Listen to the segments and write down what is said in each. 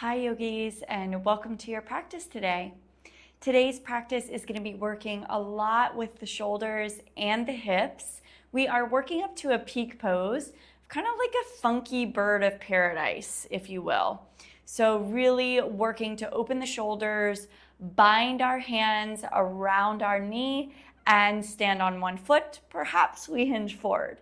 Hi yogis, and welcome to your practice today. Today's practice is going to be working a lot with the shoulders and the hips. We are working up to a peak pose, kind of like a funky bird of paradise, if you will. So really working to open the shoulders, bind our hands around our knee, and stand on one foot. Perhaps we hinge forward.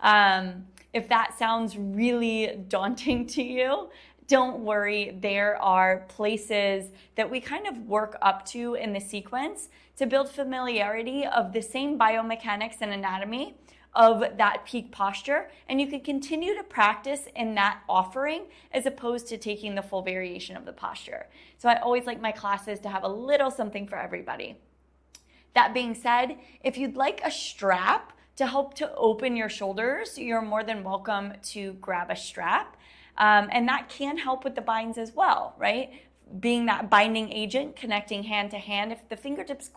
If that sounds really daunting to you, don't worry, there are places that we kind of work up to in the sequence to build familiarity of the same biomechanics and anatomy of that peak posture, and you can continue to practice in that offering as opposed to taking the full variation of the posture. So I always like my classes to have a little something for everybody. That being said, if you'd like a strap to help to open your shoulders, you're more than welcome to grab a strap. And that can help with the binds as well, right? Being that binding agent, connecting hand to hand. If the fingertips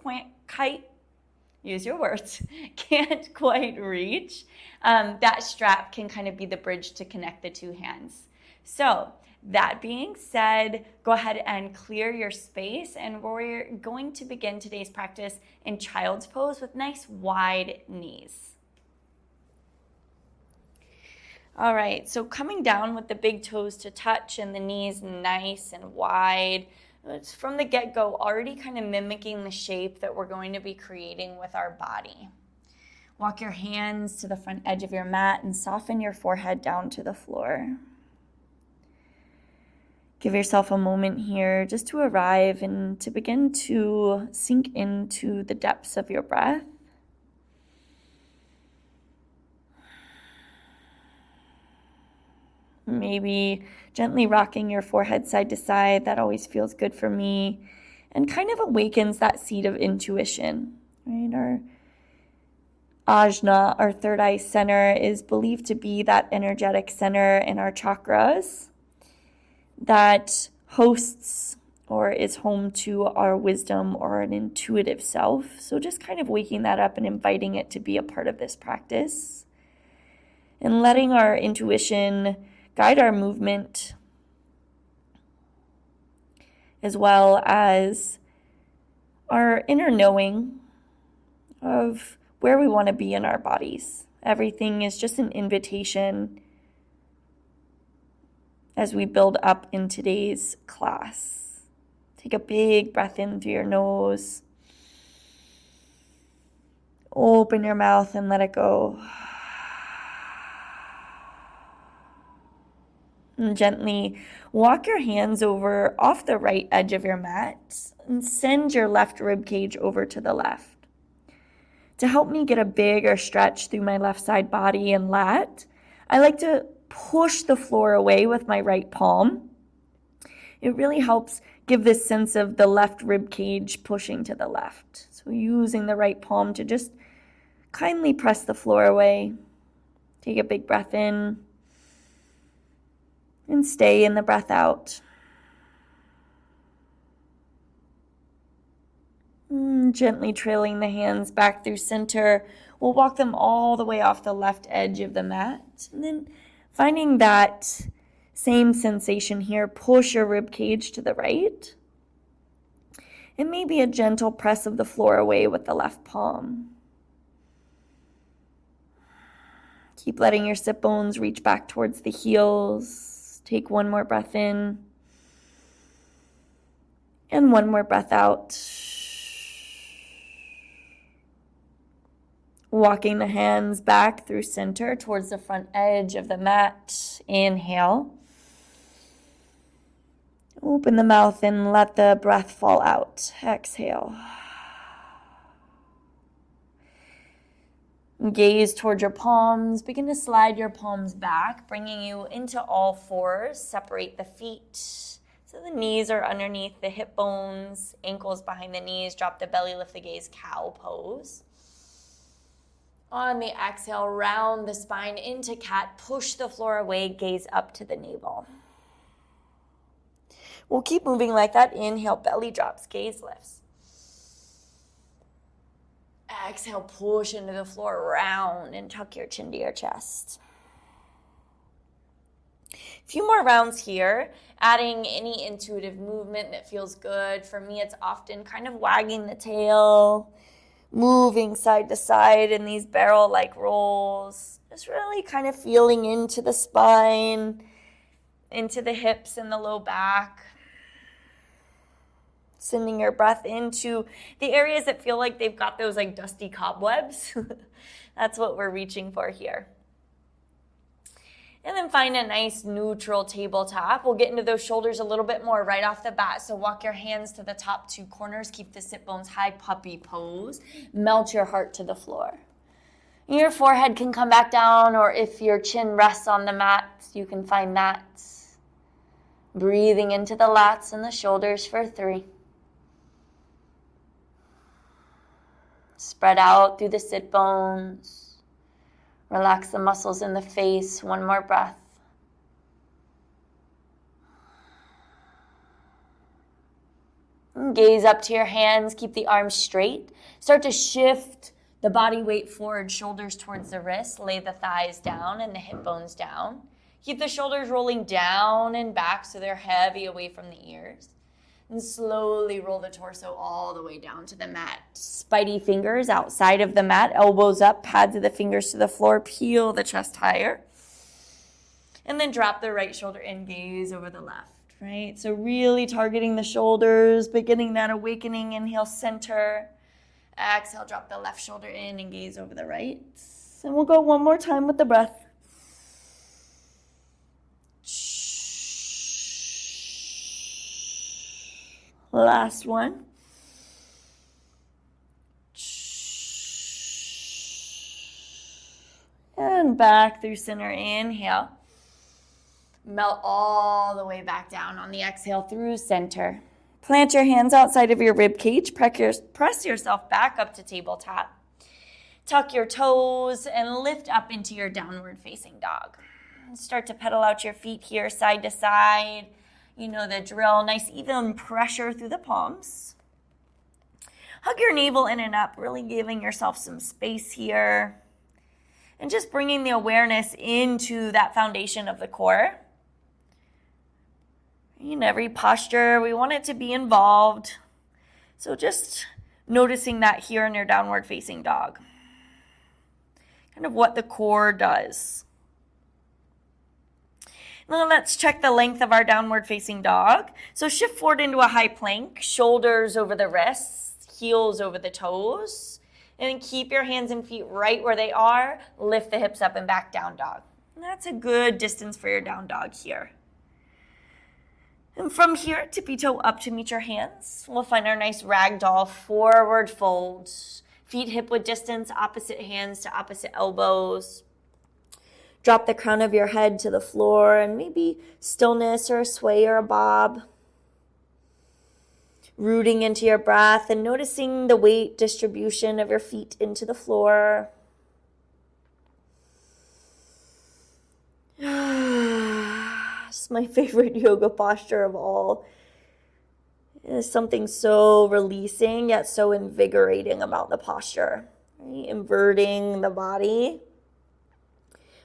use your words, can't quite reach, that strap can kind of be the bridge to connect the two hands. So that being said, go ahead and clear your space, and we're going to begin today's practice in child's pose with nice wide knees. All right, so coming down with the big toes to touch and the knees nice and wide. It's from the get-go already kind of mimicking the shape that we're going to be creating with our body. Walk your hands to the front edge of your mat and soften your forehead down to the floor. Give yourself a moment here just to arrive and to begin to sink into the depths of your breath. Maybe gently rocking your forehead side to side. That always feels good for me and kind of awakens that seed of intuition, right? Our ajna, our third eye center, is believed to be that energetic center in our chakras that hosts or is home to our wisdom or an intuitive self. So just kind of waking that up and inviting it to be a part of this practice and letting our intuition guide our movement, as well as our inner knowing of where we want to be in our bodies. Everything is just an invitation as we build up in today's class. Take a big breath in through your nose. Open your mouth and let it go. And gently walk your hands over off the right edge of your mat and send your left rib cage over to the left. To help me get a bigger stretch through my left side body and lat, I like to push the floor away with my right palm. It really helps give this sense of the left rib cage pushing to the left. So using the right palm to just kindly press the floor away. Take a big breath in. And stay in the breath out. Gently trailing the hands back through center. We'll walk them all the way off the left edge of the mat. And then finding that same sensation here, push your rib cage to the right. And maybe a gentle press of the floor away with the left palm. Keep letting your sit bones reach back towards the heels. Take one more breath in and one more breath out. Walking the hands back through center towards the front edge of the mat. Inhale. Open the mouth and let the breath fall out. Exhale. Gaze towards your palms. Begin to slide your palms back, bringing you into all fours. Separate the feet. So the knees are underneath the hip bones, ankles behind the knees. Drop the belly, lift the gaze, cow pose. On the exhale, round the spine into cat. Push the floor away, gaze up to the navel. We'll keep moving like that. Inhale, belly drops, gaze lifts. Exhale, push into the floor, round, and tuck your chin to your chest. A few more rounds here, adding any intuitive movement that feels good. For me, it's often kind of wagging the tail, moving side to side in these barrel-like rolls. Just really kind of feeling into the spine, into the hips and the low back. Sending your breath into the areas that feel like they've got those like dusty cobwebs. That's what we're reaching for here. And then find a nice neutral tabletop. We'll get into those shoulders a little bit more right off the bat. So walk your hands to the top two corners. Keep the sit bones high, puppy pose. Melt your heart to the floor. Your forehead can come back down, or if your chin rests on the mat, you can find that. Breathing into the lats and the shoulders for 3. Spread out through the sit bones. Relax the muscles in the face. 1 more breath. And gaze up to your hands. Keep the arms straight. Start to shift the body weight forward, shoulders towards the wrists. Lay the thighs down and the hip bones down. Keep the shoulders rolling down and back so they're heavy away from the ears. And slowly roll the torso all the way down to the mat. Spidey fingers outside of the mat, elbows up, pads of the fingers to the floor, peel the chest higher. And then drop the right shoulder in, gaze over the left, right? So really targeting the shoulders, beginning that awakening. Inhale, center. Exhale, drop the left shoulder in and gaze over the right. And we'll go one more time with the breath. Last one. And back through center. Inhale. Melt all the way back down on the exhale through center. Plant your hands outside of your rib cage. Press yourself back up to tabletop. Tuck your toes and lift up into your downward facing dog. Start to pedal out your feet here side to side. You know the drill. Nice even pressure through the palms. Hug your navel in and up, really giving yourself some space here. And just bringing the awareness into that foundation of the core. In every posture, we want it to be involved. So just noticing that here in your downward facing dog. Kind of what the core does. Now let's check the length of our downward facing dog. So shift forward into a high plank, shoulders over the wrists, heels over the toes. And then keep your hands and feet right where they are. Lift the hips up and back, down dog. And that's a good distance for your down dog here. And from here, tippy toe up to meet your hands. We'll find our nice ragdoll forward fold. Feet hip width distance, opposite hands to opposite elbows. Drop the crown of your head to the floor and maybe stillness or a sway or a bob. Rooting into your breath and noticing the weight distribution of your feet into the floor. It's my favorite yoga posture of all. There's something so releasing yet so invigorating about the posture. Right? Inverting the body.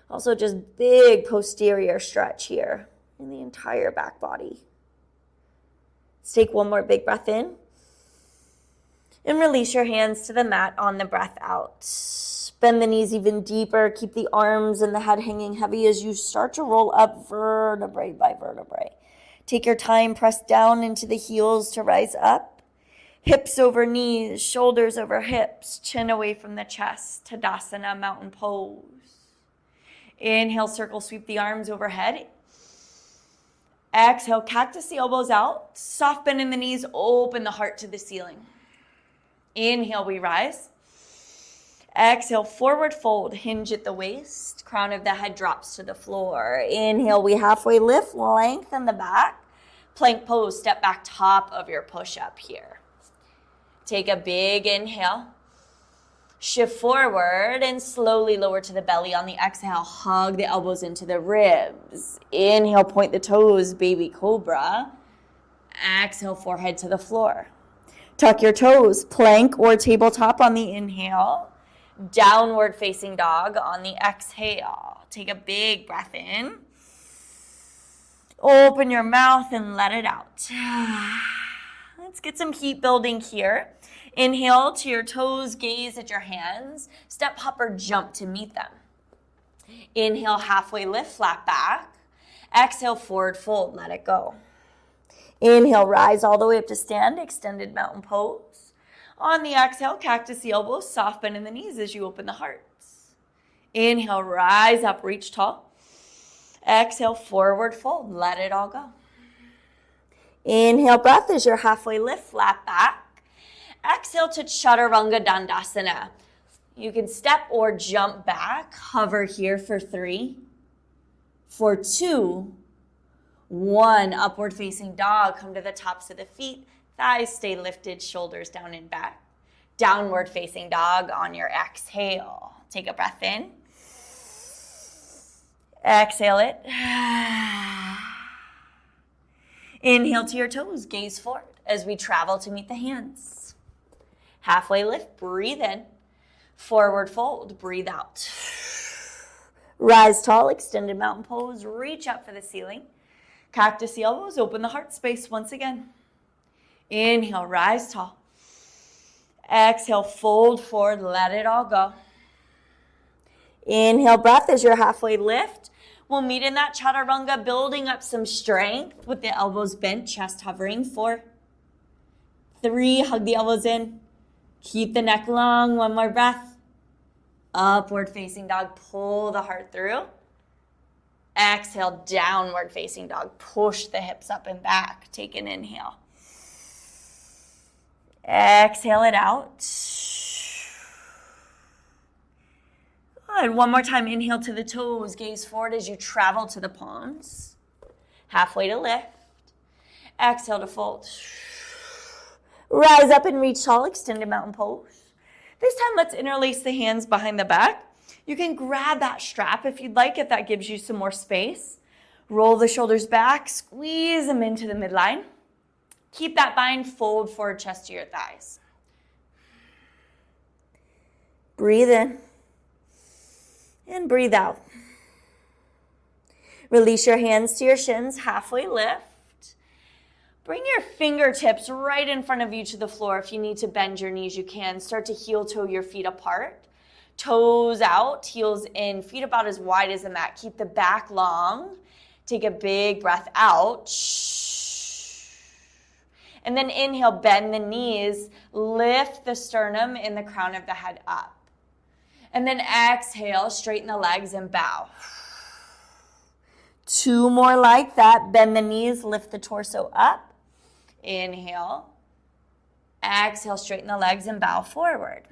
Also just big posterior stretch here in the entire back body. Let's take one more big breath in. And release your hands to the mat on the breath out. Bend the knees even deeper. Keep the arms and the head hanging heavy as you start to roll up vertebrae by vertebrae. Take your time, press down into the heels to rise up. Hips over knees, shoulders over hips, chin away from the chest. Tadasana, mountain pose. Inhale, circle, sweep the arms overhead. Exhale, cactus the elbows out. Soft bend in the knees, open the heart to the ceiling. Inhale, we rise. Exhale, forward fold, hinge at the waist. Crown of the head drops to the floor. Inhale, we halfway lift, lengthen the back. Plank pose, step back, top of your push-up here. Take a big inhale. Shift forward and slowly lower to the belly. On the exhale, hug the elbows into the ribs. Inhale, point the toes, baby cobra. Exhale, forehead to the floor. Tuck your toes, plank or tabletop on the inhale. Downward facing dog on the exhale. Take a big breath in. Open your mouth and let it out. Let's get some heat building here. Inhale to your toes, gaze at your hands. Step, hop, or jump to meet them. Inhale, halfway lift, flat back. Exhale, forward fold, let it go. Inhale, rise all the way up to stand, extended mountain pose. On the exhale, cactus the elbows, soft bend in the knees as you open the hearts. Inhale, rise up, reach tall. Exhale, forward fold, let it all go. Inhale, breath as your halfway lift, flat back. Exhale to Chaturanga Dandasana. You can step or jump back. Hover here for 3, for 2, 1. Upward facing dog. Come to the tops of the feet. Thighs stay lifted, shoulders down and back. Downward facing dog on your exhale. Take a breath in. Exhale it. Inhale to your toes. Gaze forward as we travel to meet the hands. Halfway lift, breathe in. Forward fold, breathe out. Rise tall, extended mountain pose. Reach up for the ceiling. Cactus the elbows, open the heart space once again. Inhale, rise tall. Exhale, fold forward, let it all go. Inhale, breath as your halfway lift. We'll meet in that chaturanga, building up some strength with the elbows bent, chest hovering. 4, 3, hug the elbows in. Keep the neck long, one more breath. Upward facing dog, pull the heart through. Exhale, downward facing dog, push the hips up and back. Take an inhale. Exhale it out. Good, one more time, inhale to the toes, gaze forward as you travel to the palms. Halfway to lift. Exhale to fold. Rise up and reach tall, extended mountain pose. This time, let's interlace the hands behind the back. You can grab that strap if you'd like, if that gives you some more space. Roll the shoulders back, squeeze them into the midline. Keep that bind, fold forward, chest to your thighs. Breathe in and breathe out. Release your hands to your shins, halfway lift. Bring your fingertips right in front of you to the floor. If you need to bend your knees, you can. Start to heel toe your feet apart. Toes out, heels in, feet about as wide as the mat. Keep the back long. Take a big breath out. And then inhale, bend the knees. Lift the sternum and the crown of the head up. And then exhale, straighten the legs and bow. 2 more like that. Bend the knees, lift the torso up. Inhale. Exhale, straighten the legs and bow forward.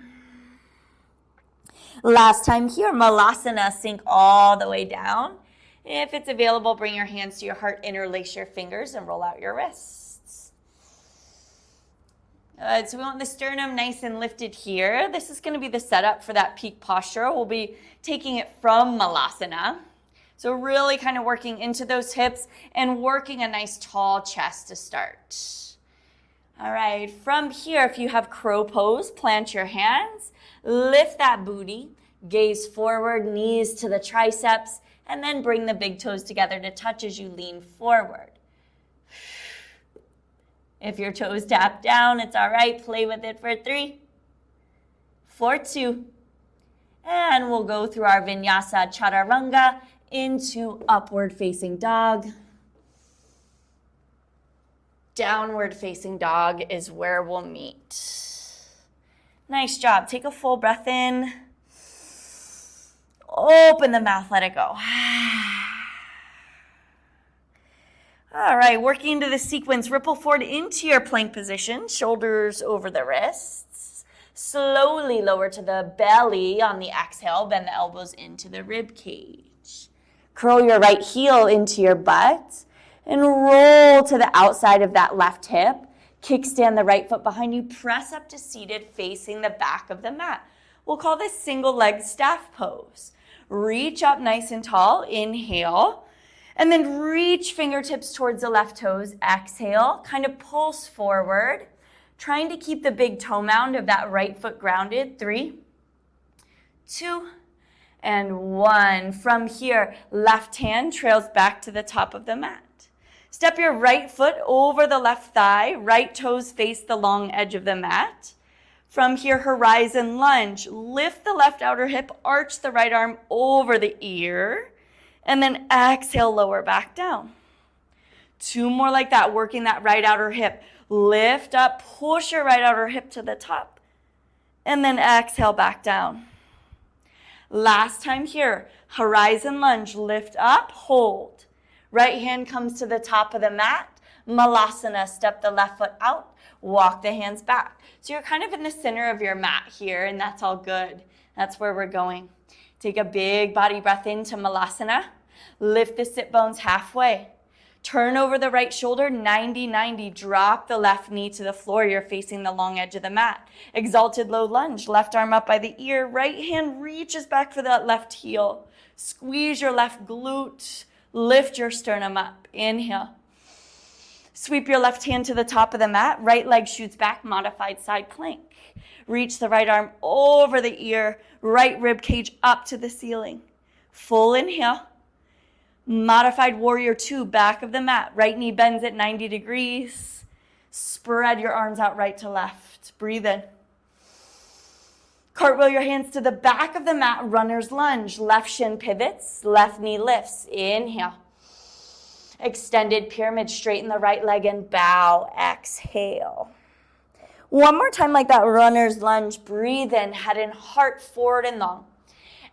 Last time here, Malasana, sink all the way down. If it's available, bring your hands to your heart, interlace your fingers, and roll out your wrists. Good, so we want the sternum nice and lifted here. This is going to be the setup for that peak posture. We'll be taking it from Malasana. So really kind of working into those hips and working a nice tall chest to start. All right, from here, if you have crow pose, plant your hands, lift that booty, gaze forward, knees to the triceps, and then bring the big toes together to touch as you lean forward. If your toes tap down, it's all right. Play with it for 3, for 2, and we'll go through our Vinyasa Chaturanga into upward facing dog. Downward facing dog is where we'll meet. Nice job. Take a full breath in. Open the mouth, let it go. All right, working into the sequence, ripple forward into your plank position, shoulders over the wrists. Slowly lower to the belly on the exhale, bend the elbows into the rib cage. Curl your right heel into your butt and roll to the outside of that left hip. Kickstand the right foot behind you. Press up to seated facing the back of the mat. We'll call this single leg staff pose. Reach up nice and tall. Inhale. And then reach fingertips towards the left toes. Exhale. Kind of pulse forward. Trying to keep the big toe mound of that right foot grounded. 3, 2, and 1. From here, left hand trails back to the top of the mat. Step your right foot over the left thigh. Right toes face the long edge of the mat. From here, horizon lunge. Lift the left outer hip, arch the right arm over the ear, and then exhale, lower back down. 2 more like that, working that right outer hip. Lift up, push your right outer hip to the top, and then exhale back down. Last time here, horizon lunge, lift up, hold. Right hand comes to the top of the mat. Malasana, step the left foot out, walk the hands back. So you're kind of in the center of your mat here, and that's all good. That's where we're going. Take a big body breath into Malasana. Lift the sit bones halfway. Turn over the right shoulder, 90-90. Drop the left knee to the floor. You're facing the long edge of the mat. Exalted low lunge. Left arm up by the ear. Right hand reaches back for that left heel. Squeeze your left glute. Lift your sternum up. Inhale. Sweep your left hand to the top of the mat. Right leg shoots back. Modified side plank. Reach the right arm over the ear. Right rib cage up to the ceiling. Full inhale. Modified warrior 2, back of the mat. Right knee bends at 90 degrees. Spread your arms out right to left. Breathe in. Cartwheel your hands to the back of the mat. Runner's lunge. Left shin pivots. Left knee lifts. Inhale. Extended pyramid. Straighten the right leg and bow. Exhale. One more time like that. Runner's lunge. Breathe in. Head and heart forward and long.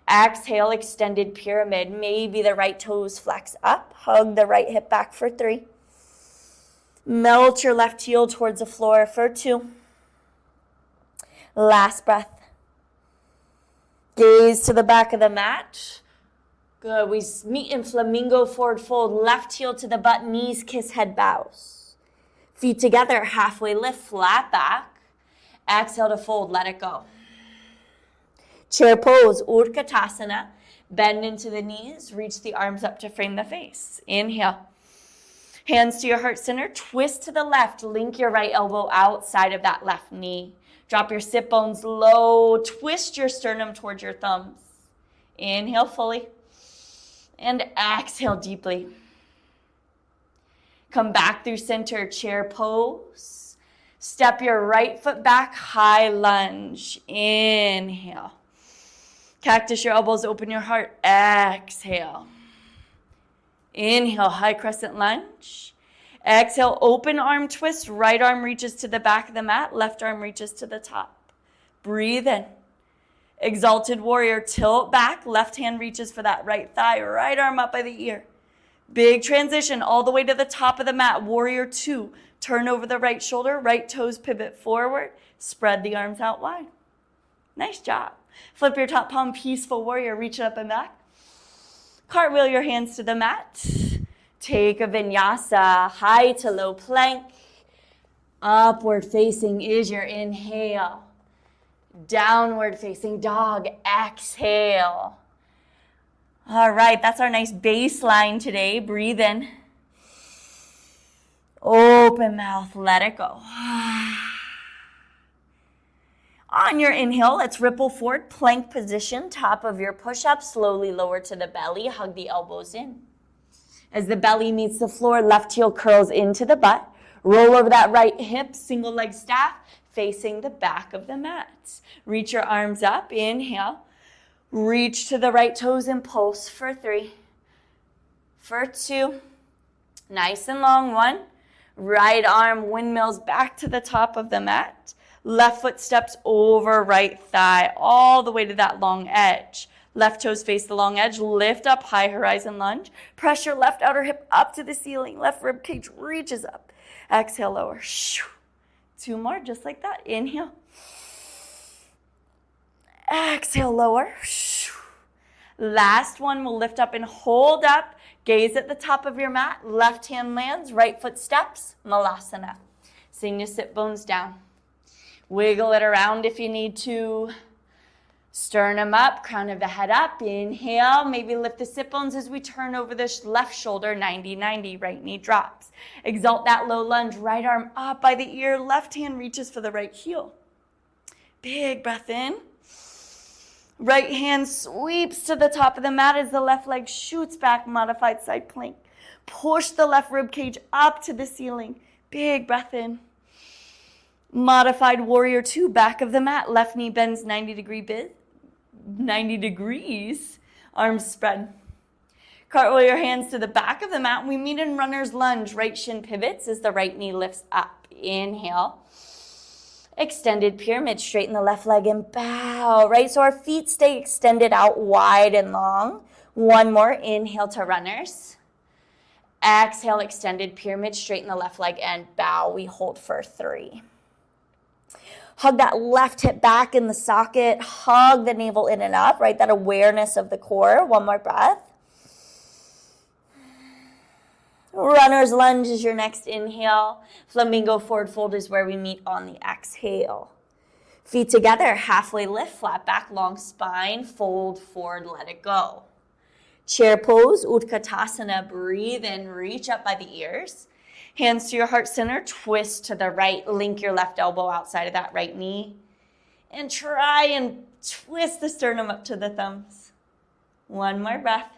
Exhale, extended pyramid. Maybe the right toes flex up. Hug the right hip back for 3. Melt your left heel towards the floor for 2. Last breath. Gaze to the back of the mat. Good. We meet in flamingo forward fold. Left heel to the butt. Knees kiss, head bows. Feet together. Halfway lift. Flat back. Exhale to fold. Let it go. Chair pose, Utkatasana. Bend into the knees, reach the arms up to frame the face. Inhale. Hands to your heart center, twist to the left, link your right elbow outside of that left knee. Drop your sit bones low, twist your sternum towards your thumbs. Inhale fully, and exhale deeply. Come back through center, chair pose. Step your right foot back, high lunge. Inhale. Cactus your elbows, open your heart. Exhale. Inhale, high crescent lunge. Exhale, open arm twist. Right arm reaches to the back of the mat. Left arm reaches to the top. Breathe in. Exalted warrior, tilt back. Left hand reaches for that right thigh. Right arm up by the ear. Big transition all the way to the top of the mat. Warrior 2. Turn over the right shoulder. Right toes pivot forward. Spread the arms out wide. Nice job. Flip your top palm, peaceful warrior. Reach up and back. Cartwheel your hands to the mat. Take a vinyasa, high to low plank. Upward facing is your inhale. Downward facing dog, exhale. All right, that's our nice baseline today. Breathe in. Open mouth, let it go. On your inhale, let's ripple forward, plank position, top of your push-up, slowly lower to the belly, hug the elbows in. As the belly meets the floor, left heel curls into the butt. Roll over that right hip, single leg staff, facing the back of the mat. Reach your arms up, inhale. Reach to the right toes and pulse for 3. For 2. Nice and long, 1. Right arm windmills back to the top of the mat. Left foot steps over right thigh all the way to that long edge. Left toes face the long edge. Lift up, high horizon lunge. Press your left outer hip up to the ceiling. Left rib cage reaches up. Exhale, lower. 2 more, just like that. Inhale. Exhale, lower. Last one, we'll lift up and hold up. Gaze at the top of your mat. Left hand lands, right foot steps. Malasana. Sing your sit bones down. Wiggle it around if you need to. Sternum up, crown of the head up. Inhale, maybe lift the sit bones as we turn over the left shoulder, 90-90, right knee drops. Exalt that low lunge, right arm up by the ear, left hand reaches for the right heel. Big breath in. Right hand sweeps to the top of the mat as the left leg shoots back, modified side plank. Push the left rib cage up to the ceiling. Big breath in. Modified warrior 2, back of the mat. Left knee bends 90 degrees. Arms spread. Cartwheel your hands to the back of the mat. We meet in runner's lunge. Right shin pivots as the right knee lifts up. Inhale. Extended pyramid. Straighten the left leg and bow. Right, so our feet stay extended out wide and long. One more. Inhale to runners. Exhale, extended pyramid. Straighten the left leg and bow. We hold for 3. Hug that left hip back in the socket. Hug the navel in and up, right? That awareness of the core. One more breath. Runner's lunge is your next inhale. Flamingo forward fold is where we meet on the exhale. Feet together, halfway lift, flat back, long spine, fold forward, let it go. Chair pose, Utkatasana, breathe in, reach up by the ears. Hands to your heart center, twist to the right, link your left elbow outside of that right knee. And try and twist the sternum up to the thumbs. One more breath.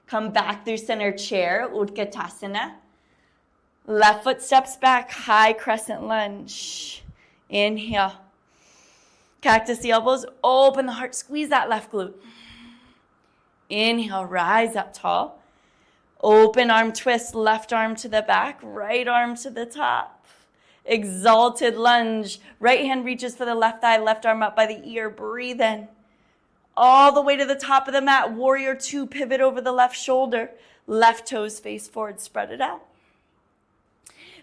Come back through center chair, Utkatasana. Left foot steps back, high crescent lunge. Inhale. Cactus the elbows, open the heart, squeeze that left glute. Inhale, rise up tall. Open arm twist, left arm to the back, right arm to the top. Exalted lunge. Right hand reaches for the left thigh, left arm up by the ear. Breathe in. All the way to the top of the mat. Warrior 2, pivot over the left shoulder. Left toes face forward, spread it out.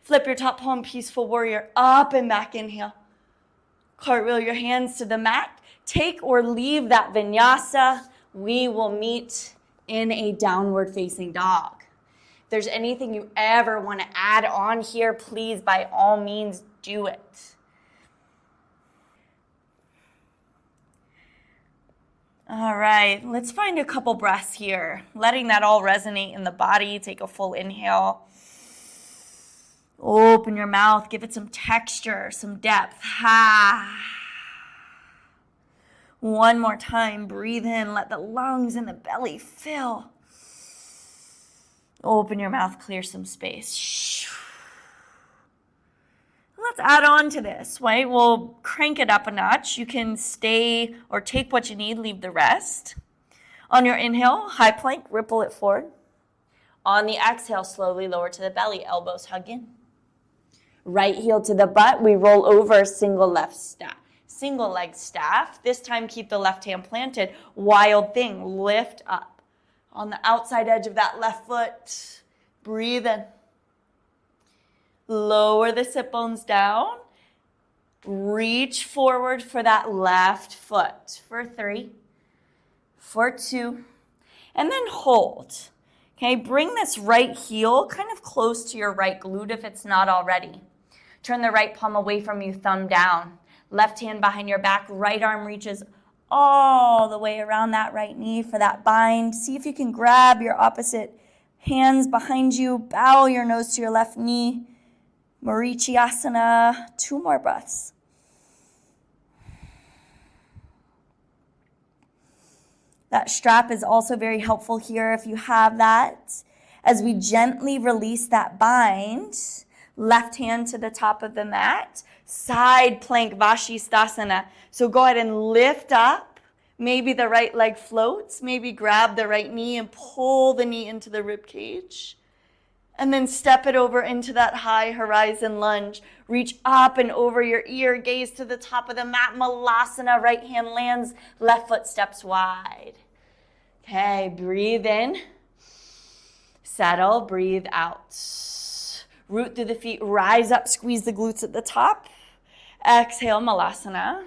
Flip your top palm, peaceful warrior, up and back, inhale. Cartwheel your hands to the mat. Take or leave that vinyasa. We will meet in a downward facing dog. If there's anything you ever want to add on here, please, by all means, do it. All right, let's find a couple breaths here. Letting that all resonate in the body. Take a full inhale. Open your mouth, give it some texture, some depth. Ha. One more time, breathe in, let the lungs and the belly fill. Open your mouth, clear some space. Let's add on to this, right? We'll crank it up a notch. You can stay or take what you need, leave the rest. On your inhale, high plank, ripple it forward. On the exhale, slowly lower to the belly, elbows hug in. Right heel to the butt, we roll over, single leg staff. This time, keep the left hand planted. Wild thing, lift up. On the outside edge of that left foot, breathe in. Lower the sit bones down. Reach forward for that left foot for 3, for 2, and then hold. Okay, bring this right heel kind of close to your right glute if it's not already. Turn the right palm away from you, thumb down. Left hand behind your back, right arm reaches all the way around that right knee for that bind. See if you can grab your opposite hands behind you. Bow your nose to your left knee. Marichyasana. 2 more breaths. That strap is also very helpful here if you have that. As we gently release that bind, left hand to the top of the mat, side plank Vashisthasana. So go ahead and lift up. Maybe the right leg floats. Maybe grab the right knee and pull the knee into the rib cage. And then step it over into that high horizon lunge. Reach up and over your ear. Gaze to the top of the mat. Malasana. Right hand lands. Left foot steps wide. Okay, breathe in. Settle. Breathe out. Root through the feet. Rise up. Squeeze the glutes at the top. Exhale, Malasana.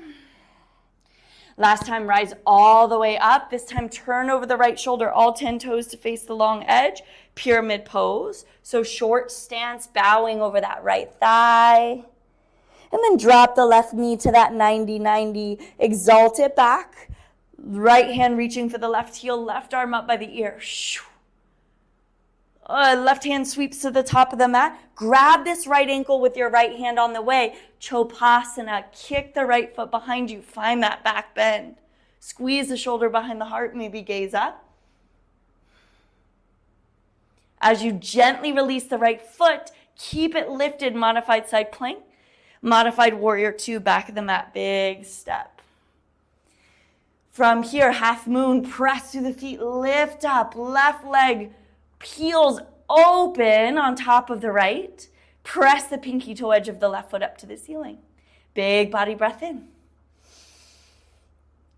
Last time, rise all the way up. This time, turn over the right shoulder, all 10 toes to face the long edge. Pyramid pose. So short stance, bowing over that right thigh. And then drop the left knee to that 90-90. Exalt it back. Right hand reaching for the left heel, left arm up by the ear. Left hand sweeps to the top of the mat. Grab this right ankle with your right hand on the way. Chopasana. Kick the right foot behind you. Find that back bend. Squeeze the shoulder behind the heart. Maybe gaze up. As you gently release the right foot, keep it lifted, modified side plank. Modified warrior 2, back of the mat, big step. From here, half moon, press through the feet, lift up, left leg peels open on top of the right. Press the pinky toe edge of the left foot up to the ceiling. Big body breath in.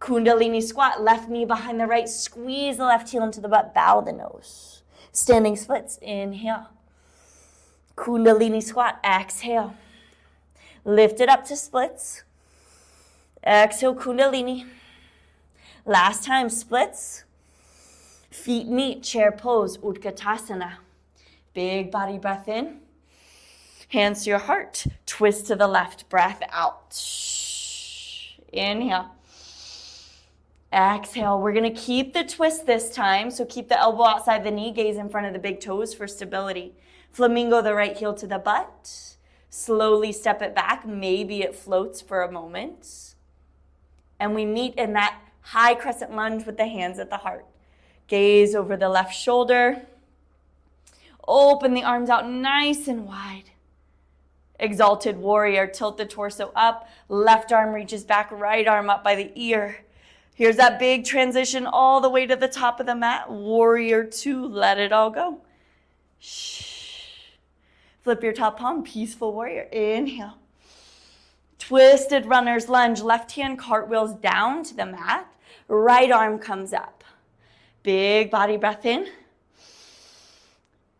Kundalini squat, left knee behind the right, squeeze the left heel into the butt, bow the nose. Standing splits, inhale. Kundalini squat, exhale. Lift it up to splits. Exhale, Kundalini. Last time, splits. Feet meet, chair pose, Utkatasana. Big body breath in. Hands to your heart. Twist to the left, breath out. Inhale. Exhale. We're going to keep the twist this time. So keep the elbow outside the knee, gaze in front of the big toes for stability. Flamingo the right heel to the butt. Slowly step it back. Maybe it floats for a moment. And we meet in that high crescent lunge with the hands at the heart. Gaze over the left shoulder. Open the arms out nice and wide. Exalted warrior, tilt the torso up. Left arm reaches back, right arm up by the ear. Here's that big transition all the way to the top of the mat. Warrior 2, let it all go. Shh. Flip your top palm, peaceful warrior. Inhale. Twisted runner's lunge, left hand cartwheels down to the mat. Right arm comes up. Big body breath in.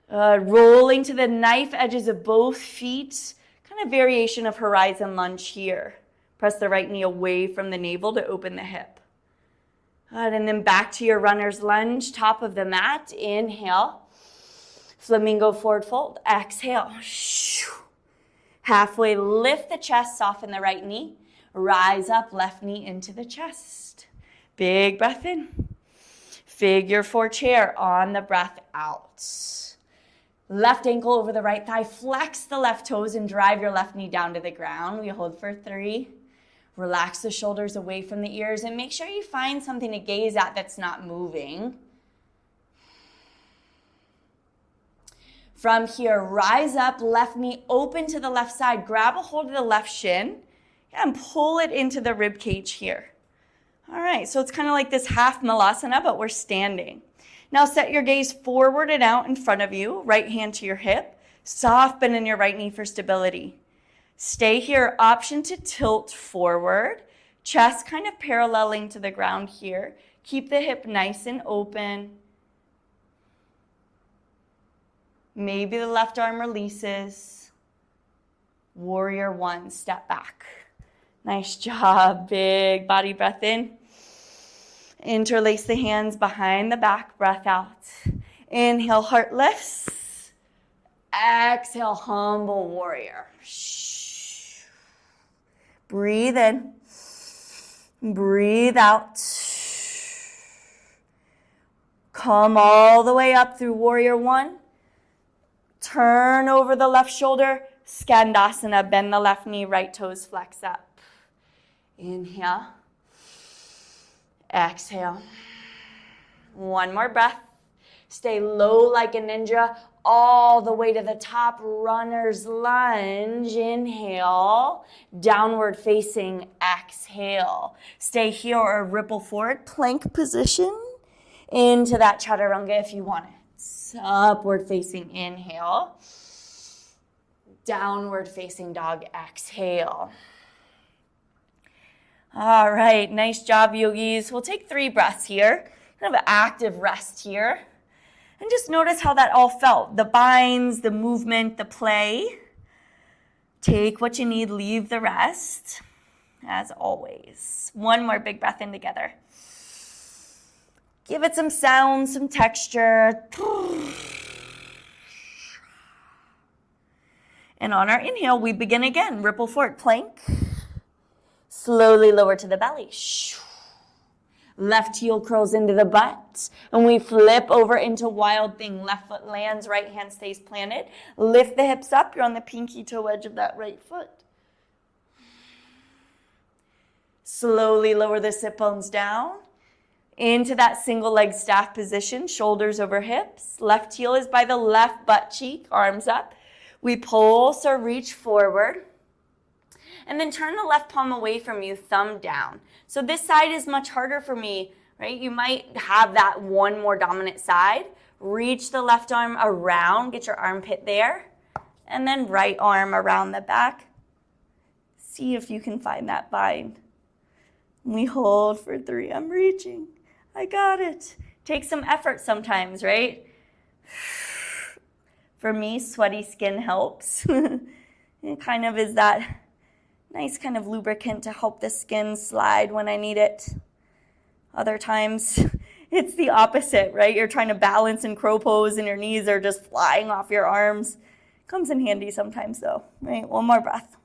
Rolling to the knife edges of both feet. Kind of variation of horizon lunge here. Press the right knee away from the navel to open the hip. And then back to your runner's lunge, top of the mat. Inhale. Flamingo forward fold. Exhale. Halfway lift the chest, soften the right knee. Rise up, left knee into the chest. Big breath in. Figure 4 chair on the breath out. Left ankle over the right thigh. Flex the left toes and drive your left knee down to the ground. We hold for 3. Relax the shoulders away from the ears and make sure you find something to gaze at that's not moving. From here, rise up, left knee open to the left side. Grab a hold of the left shin and pull it into the rib cage here. All right, so it's kind of like this half malasana, but we're standing. Now set your gaze forward and out in front of you, right hand to your hip. Soft bend in your right knee for stability. Stay here, option to tilt forward. Chest kind of paralleling to the ground here. Keep the hip nice and open. Maybe the left arm releases. Warrior 1, step back. Nice job, big body breath in. Interlace the hands behind the back, breath out. Inhale, heart lifts. Exhale, humble warrior. Breathe in. Breathe out. Come all the way up through warrior 1. Turn over the left shoulder. Skandasana, bend the left knee, right toes flex up. Inhale. Exhale. One more breath. Stay low like a ninja all the way to the top. Runner's lunge. Inhale. Downward facing. Exhale. Stay here or ripple forward. Plank position. Into that chaturanga if you want it. Upward facing. Inhale. Downward facing dog. Exhale. All right, nice job, yogis. We'll take 3 breaths here. Kind of an active rest here. And just notice how that all felt. The binds, the movement, the play. Take what you need, leave the rest. As always. One more big breath in together. Give it some sound, some texture. And on our inhale, we begin again. Ripple forward, plank. Slowly lower to the belly. Left heel curls into the butt. And we flip over into wild thing. Left foot lands, right hand stays planted. Lift the hips up. You're on the pinky toe edge of that right foot. Slowly lower the sit bones down. Into that single leg staff position, shoulders over hips. Left heel is by the left butt cheek, arms up. We pulse or reach forward. And then turn the left palm away from you, thumb down. So this side is much harder for me, right? You might have that one more dominant side. Reach the left arm around, get your armpit there. And then right arm around the back. See if you can find that bind. We hold for 3. I'm reaching. I got it. Take some effort sometimes, right? For me, sweaty skin helps. It kind of is that nice kind of lubricant to help the skin slide when I need it. Other times, it's the opposite, right? You're trying to balance in crow pose and your knees are just flying off your arms. Comes in handy sometimes though, right? One more breath.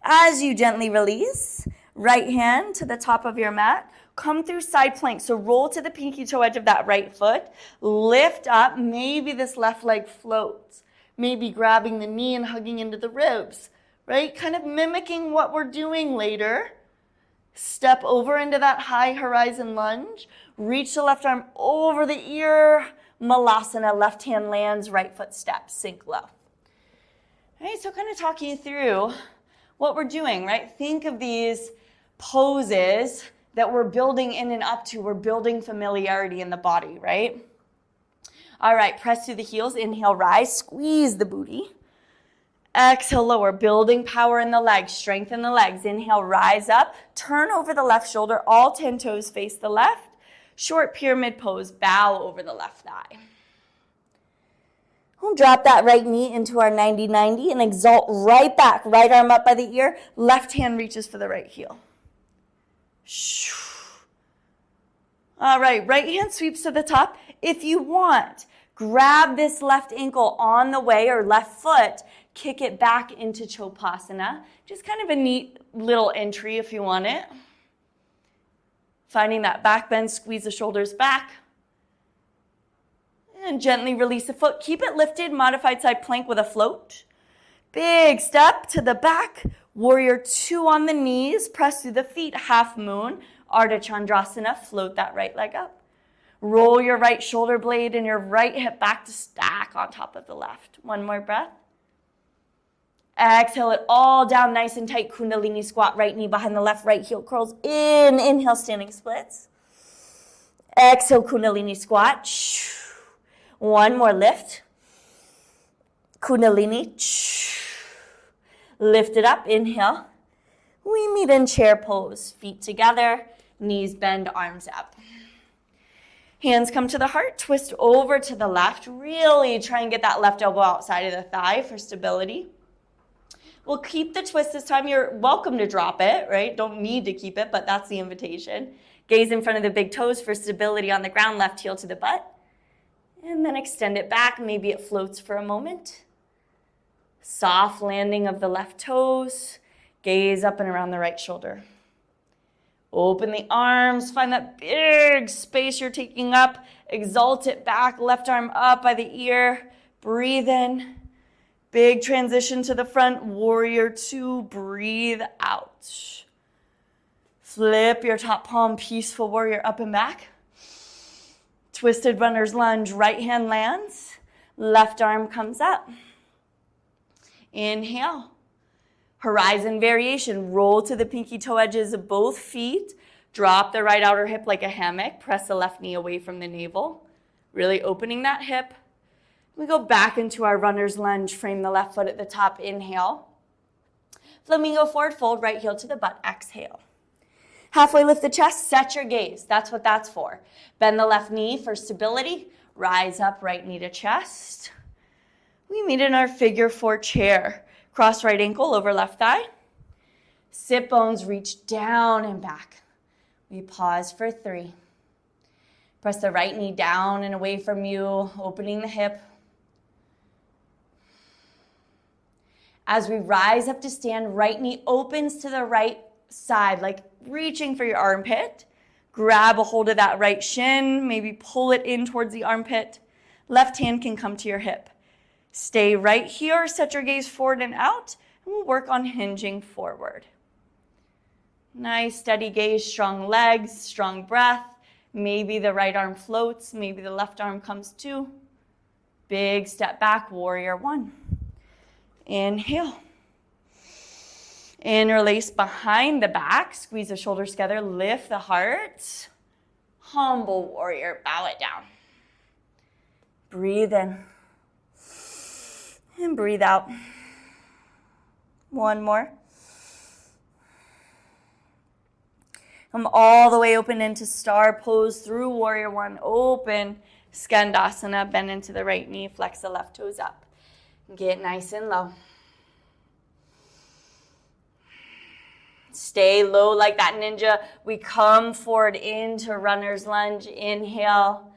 As you gently release, right hand to the top of your mat, come through side plank. So roll to the pinky toe edge of that right foot, lift up, maybe this left leg floats, maybe grabbing the knee and hugging into the ribs, right? Kind of mimicking what we're doing later. Step over into that high horizon lunge, reach the left arm over the ear, Malasana, left hand lands, right foot steps, sink low. All right, so kind of talking you through what we're doing, right? Think of these poses that we're building in and up to. We're building familiarity in the body, right? All right, press through the heels. Inhale, rise, squeeze the booty. Exhale, lower, building power in the legs, strengthen the legs. Inhale, rise up, turn over the left shoulder, all 10 toes face the left. Short pyramid pose, bow over the left thigh. We'll drop that right knee into our 90-90 and exalt right back. Right arm up by the ear, left hand reaches for the right heel. All right, right hand sweeps to the top. If you want, grab this left ankle on the way or left foot, kick it back into Chopasana. Just kind of a neat little entry if you want it. Finding that back bend, squeeze the shoulders back. And gently release the foot. Keep it lifted, modified side plank with a float. Big step to the back. Warrior 2 on the knees. Press through the feet, half moon. Ardha Chandrasana, float that right leg up. Roll your right shoulder blade and your right hip back to stack on top of the left. One more breath. Exhale it all down nice and tight. Kundalini squat, right knee behind the left, right heel curls in. Inhale, standing splits. Exhale, Kundalini squat. One more lift. Kundalini. Lift it up, inhale. We meet in chair pose. Feet together, knees bend, arms up. Hands come to the heart, twist over to the left. Really try and get that left elbow outside of the thigh for stability. We'll keep the twist this time. You're welcome to drop it, right? Don't need to keep it, but that's the invitation. Gaze in front of the big toes for stability on the ground, left heel to the butt. And then extend it back. Maybe it floats for a moment. Soft landing of the left toes. Gaze up and around the right shoulder. Open the arms. Find that big space you're taking up. Exalt it back. Left arm up by the ear. Breathe in. Big transition to the front. Warrior 2. Breathe out. Flip your top palm. Peaceful warrior up and back. Twisted runner's lunge. Right hand lands. Left arm comes up. Inhale. Horizon variation. Roll to the pinky toe edges of both feet. Drop the right outer hip like a hammock. Press the left knee away from the navel. Really opening that hip. We go back into our runner's lunge. Frame the left foot at the top. Inhale. Flamingo forward fold. Right heel to the butt. Exhale. Halfway lift the chest. Set your gaze. That's what that's for. Bend the left knee for stability. Rise up. Right knee to chest. We meet in our figure 4 chair. Cross right ankle over left thigh. Sit bones reach down and back. We pause for 3. Press the right knee down and away from you, opening the hip. As we rise up to stand, right knee opens to the right side, like reaching for your armpit. Grab a hold of that right shin, maybe pull it in towards the armpit. Left hand can come to your hip. Stay right here, set your gaze forward and out, and we'll work on hinging forward. Nice steady gaze, strong legs, strong breath. Maybe the right arm floats, maybe the left arm comes too. Big step back, warrior one. Inhale. Interlace behind the back, squeeze the shoulders together, lift the heart. Humble warrior, bow it down. Breathe in. And breathe out. One more. Come all the way open into star pose through warrior one. Open Skandasana, bend into the right knee, flex the left toes up. Get nice and low. Stay low like that ninja. We come forward into runner's lunge. Inhale.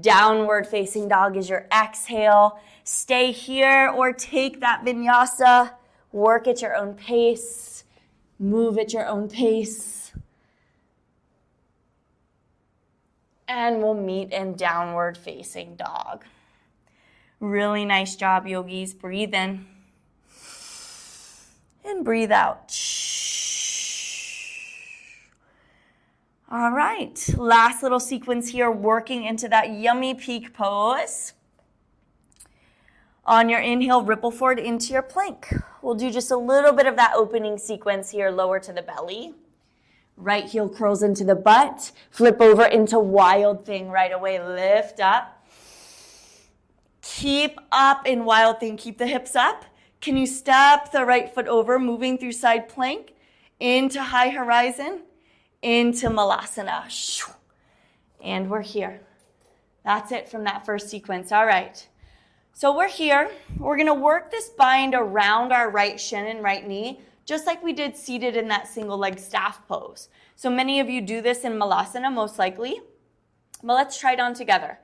Downward facing dog is your exhale. Stay here or take that vinyasa. Work at your own pace. Move at your own pace. And we'll meet in downward facing dog. Really nice job, yogis. Breathe in. And breathe out. All right, last little sequence here, working into that yummy peak pose. On your inhale, ripple forward into your plank. We'll do just a little bit of that opening sequence here, lower to the belly. Right heel curls into the butt. Flip over into wild thing right away. Lift up. Keep up in wild thing. Keep the hips up. Can you step the right foot over, moving through side plank into high horizon? Into Malasana. And we're here. That's it from that first sequence. All right. So we're here. We're going to work this bind around our right shin and right knee, just like we did seated in that single leg staff pose. So many of you do this in Malasana, most likely. But let's try it on together.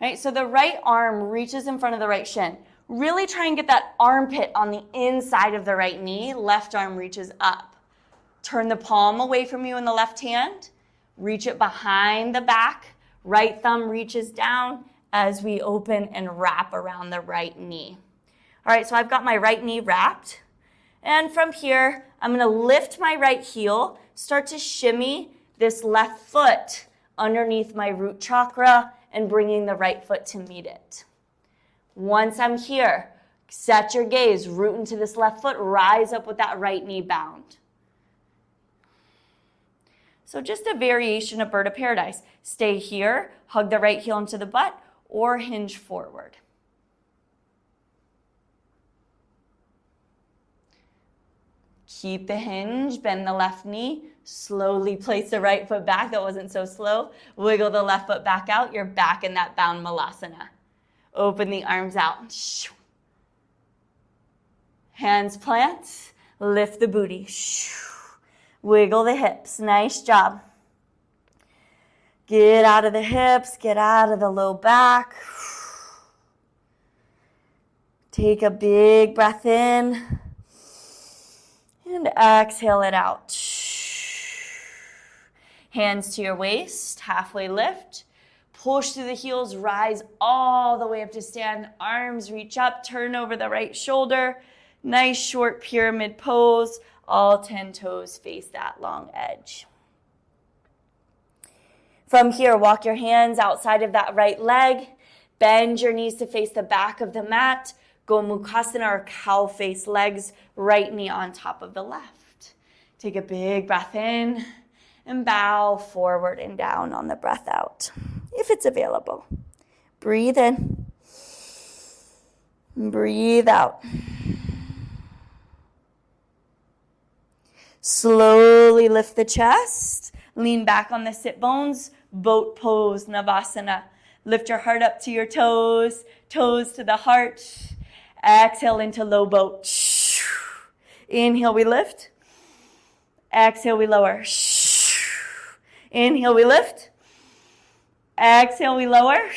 All right. So the right arm reaches in front of the right shin. Really try and get that armpit on the inside of the right knee. Left arm reaches up. Turn the palm away from you in the left hand. Reach it behind the back. Right thumb reaches down as we open and wrap around the right knee. All right, so I've got my right knee wrapped. And from here, I'm going to lift my right heel, start to shimmy this left foot underneath my root chakra and bringing the right foot to meet it. Once I'm here, set your gaze, root into this left foot, rise up with that right knee bound. So just a variation of bird of paradise. Stay here, hug the right heel into the butt, or hinge forward. Keep the hinge, bend the left knee, slowly place the right foot back. That wasn't so slow. Wiggle the left foot back out. You're back in that bound Malasana. Open the arms out. Hands plant, lift the booty. Wiggle the hips. Nice job. Get out of the hips. Get out of the low back. Take a big breath in. And exhale it out. Hands to your waist. Halfway lift. Push through the heels. Rise all the way up to stand. Arms reach up. Turn over the right shoulder. Nice short pyramid pose. All 10 toes face that long edge. From here, walk your hands outside of that right leg. Bend your knees to face the back of the mat. Go Mukhasana or cow face, legs, right knee on top of the left. Take a big breath in and bow forward and down on the breath out, if it's available. Breathe in. Breathe out. Slowly lift the chest. Lean back on the sit bones. Boat pose, Navasana. Lift your heart up to your toes. Toes to the heart. Exhale into low boat. Inhale, we lift. Exhale, we lower. Inhale, we lift. Exhale, we lower.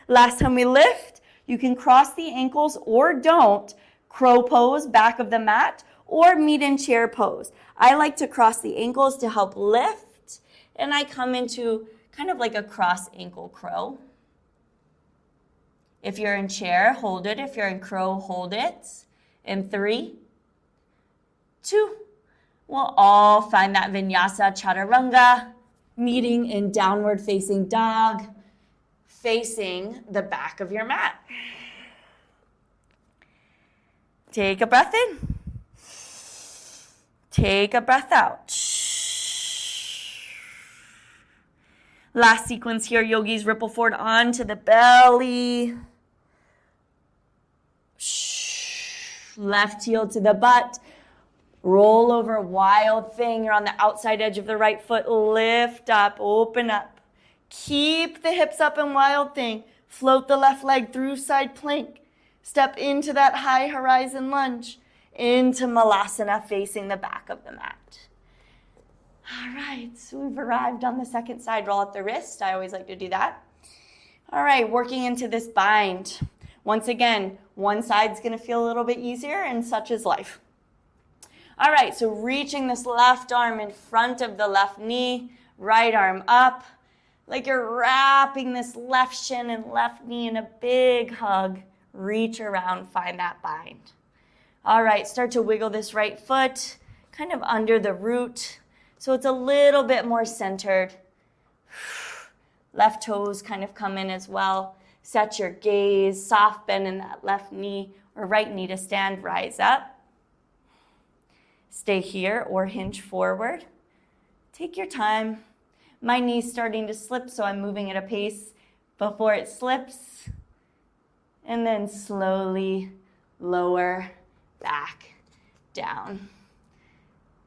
Last time we lift, you can cross the ankles or don't. Crow pose, back of the mat, or meet in chair pose. I like to cross the ankles to help lift, and I come into kind of like a cross ankle crow. If you're in chair, hold it. If you're in crow, hold it. In 3, 2, We'll all find that Vinyasa Chaturanga, meeting in downward facing dog, facing the back of your mat. Take a breath in. Take a breath out. Last sequence here, yogis, ripple forward onto the belly. Left heel to the butt. Roll over, wild thing. You're on the outside edge of the right foot. Lift up, open up. Keep the hips up in wild thing. Float the left leg through side plank. Step into that high horizon lunge. Into Malasana, facing the back of the mat. All right, so we've arrived on the second side. Roll up the wrist. I always like to do that. All right, working into this bind. Once again, one side's going to feel a little bit easier, and such is life. All right, so reaching this left arm in front of the left knee, right arm up, like you're wrapping this left shin and left knee in a big hug. Reach around, find that bind. All right, start to wiggle this right foot, kind of under the root, so it's a little bit more centered. Left toes kind of come in as well. Set your gaze, soft bend in that left knee or right knee to stand, rise up. Stay here or hinge forward. Take your time. My knee's starting to slip, so I'm moving at a pace before it slips. And then slowly lower back down.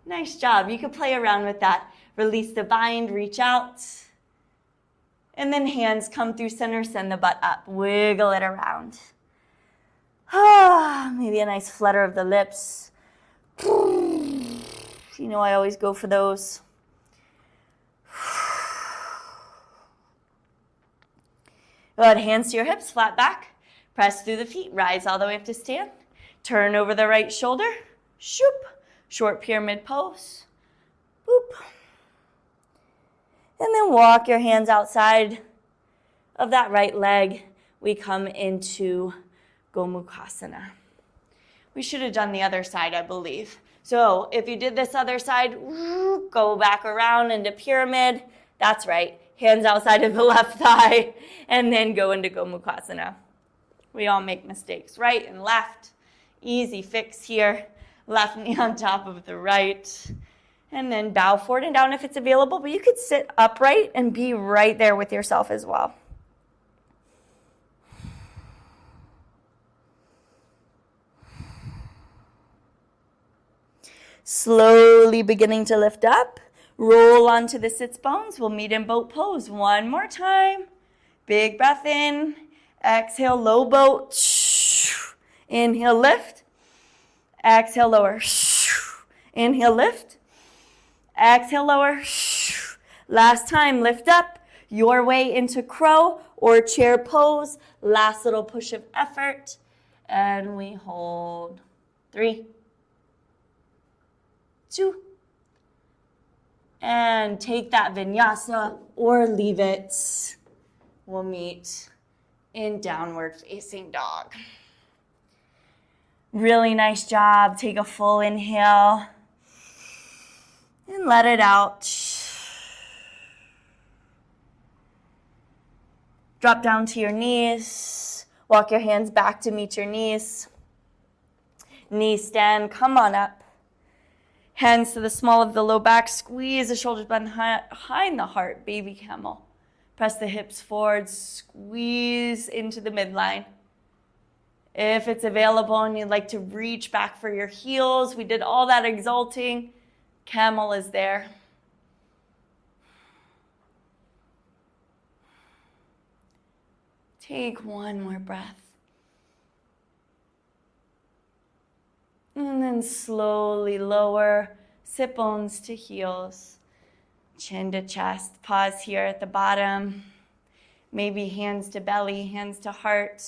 Nice job. You can play around with that. Release the bind, reach out. And then hands come through center, send the butt up. Wiggle it around. Maybe a nice flutter of the lips. You know I always go for those. Good, hands to your hips, flat back. Press through the feet, rise all the way up to stand. Turn over the right shoulder. Shoop. Short pyramid pose. Boop. And then walk your hands outside of that right leg. We come into Gomukhasana. We should have done the other side, I believe. So if you did this other side, go back around into pyramid. That's right. Hands outside of the left thigh, and then go into Gomukhasana. We all make mistakes, right and left. Easy fix here. Left knee on top of the right. And then bow forward and down if it's available, but you could sit upright and be right there with yourself as well. Slowly beginning to lift up. Roll onto the sits bones. We'll meet in boat pose. One more time. Big breath in. Exhale, low boat. Inhale, lift. Exhale, lower. Inhale, lift. Exhale, lower. Last time, lift up. Your way into crow or chair pose. Last little push of effort. And we hold. 3, 2. And take that vinyasa or leave it. We'll meet in downward facing dog. Really nice job. Take a full inhale and let it out. Drop down to your knees. Walk your hands back to meet your knees. Knee stand, come on up. Hands to the small of the low back. Squeeze the shoulders behind the heart, baby camel. Press the hips forward, squeeze into the midline. If it's available and you'd like to reach back for your heels, we did all that exalting. Camel is there. Take one more breath. And then slowly lower, sit bones to heels, chin to chest. Pause here at the bottom. Maybe hands to belly, hands to heart.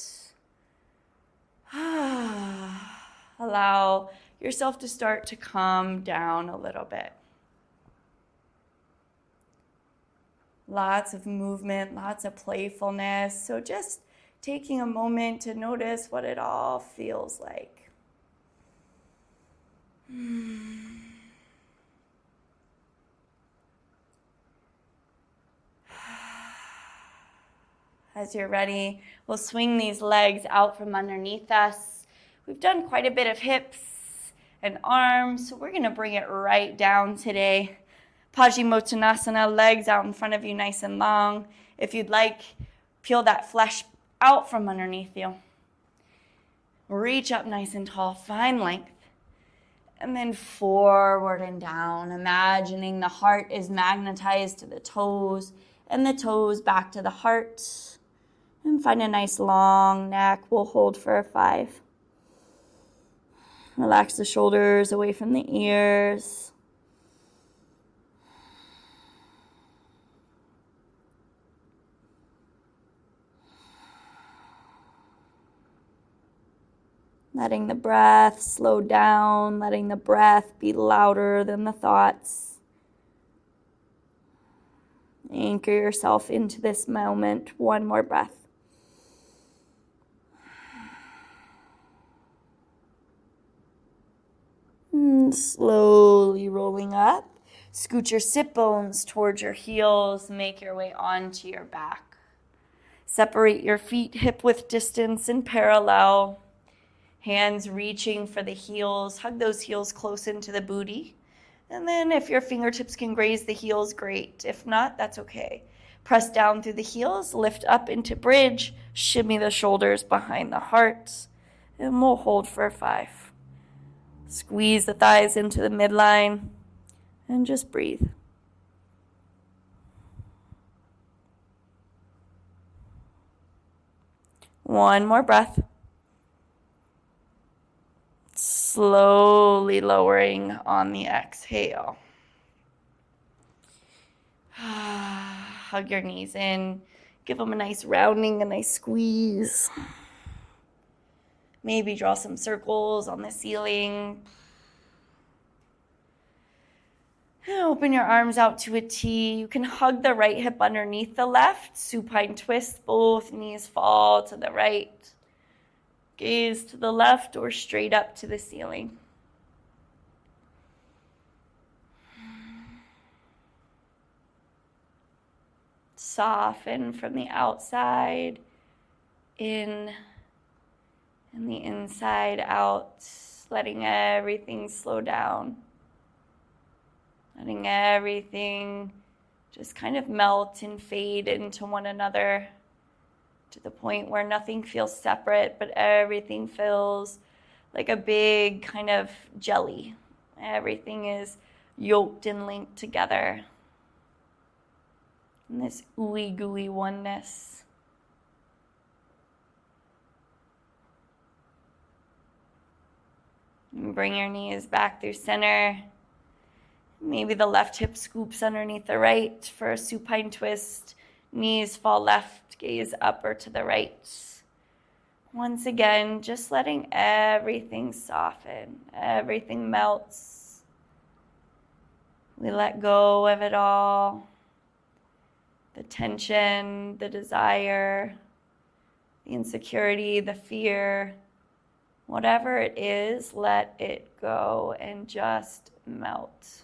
Allow yourself to start to calm down a little bit. Lots of movement, lots of playfulness. So just taking a moment to notice what it all feels like. As you're ready, we'll swing these legs out from underneath us. We've done quite a bit of hips and arms, so we're gonna bring it right down today. Paschimottanasana, legs out in front of you nice and long. If you'd like, peel that flesh out from underneath you. Reach up nice and tall, find length. And then forward and down, imagining the heart is magnetized to the toes and the toes back to the heart. And find a nice long neck. We'll hold for 5. Relax the shoulders away from the ears. Letting the breath slow down, letting the breath be louder than the thoughts. Anchor yourself into this moment. One more breath. And slowly rolling up. Scoot your sit bones towards your heels. Make your way onto your back. Separate your feet hip-width distance and parallel. Hands reaching for the heels. Hug those heels close into the booty. And then if your fingertips can graze the heels, great. If not, that's okay. Press down through the heels, lift up into bridge, shimmy the shoulders behind the heart, and we'll hold for 5. Squeeze the thighs into the midline, and just breathe. One more breath. Slowly lowering on the exhale. Hug your knees in. Give them a nice rounding, a nice squeeze. Maybe draw some circles on the ceiling. Open your arms out to a T. You can hug the right hip underneath the left. Supine twist. Both knees fall to the right. Gaze to the left or straight up to the ceiling. Soften from the outside in and the inside out, letting everything slow down. Letting everything just kind of melt and fade into one another, to the point where nothing feels separate, but everything feels like a big kind of jelly. Everything is yoked and linked together in this ooey gooey oneness. And bring your knees back through center. Maybe the left hip scoops underneath the right for a supine twist. Knees fall left, gaze up or to the right. Once again, just letting everything soften. Everything melts. We let go of it all. The tension, the desire, the insecurity, the fear. Whatever it is, let it go and just melt.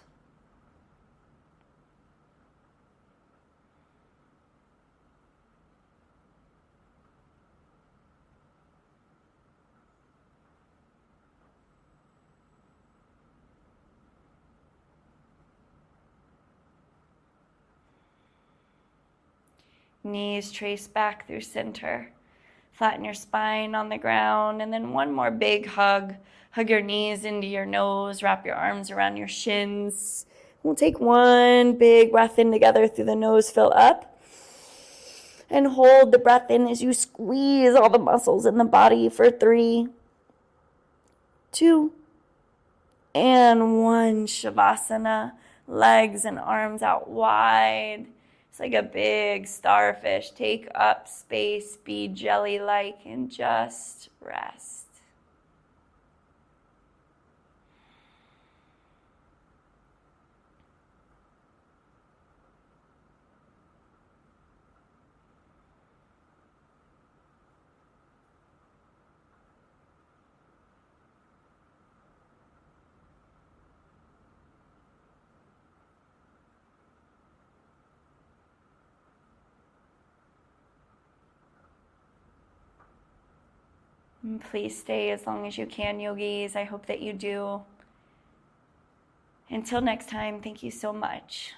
Knees trace back through center. Flatten your spine on the ground, and then one more big hug. Hug your knees into your nose, wrap your arms around your shins. We'll take one big breath in together through the nose, fill up. And hold the breath in as you squeeze all the muscles in the body for 3, 2, and 1. Shavasana, legs and arms out wide. It's like a big starfish. Take up space, be jelly-like, and just rest. And please stay as long as you can, yogis. I hope that you do. Until next time, thank you so much.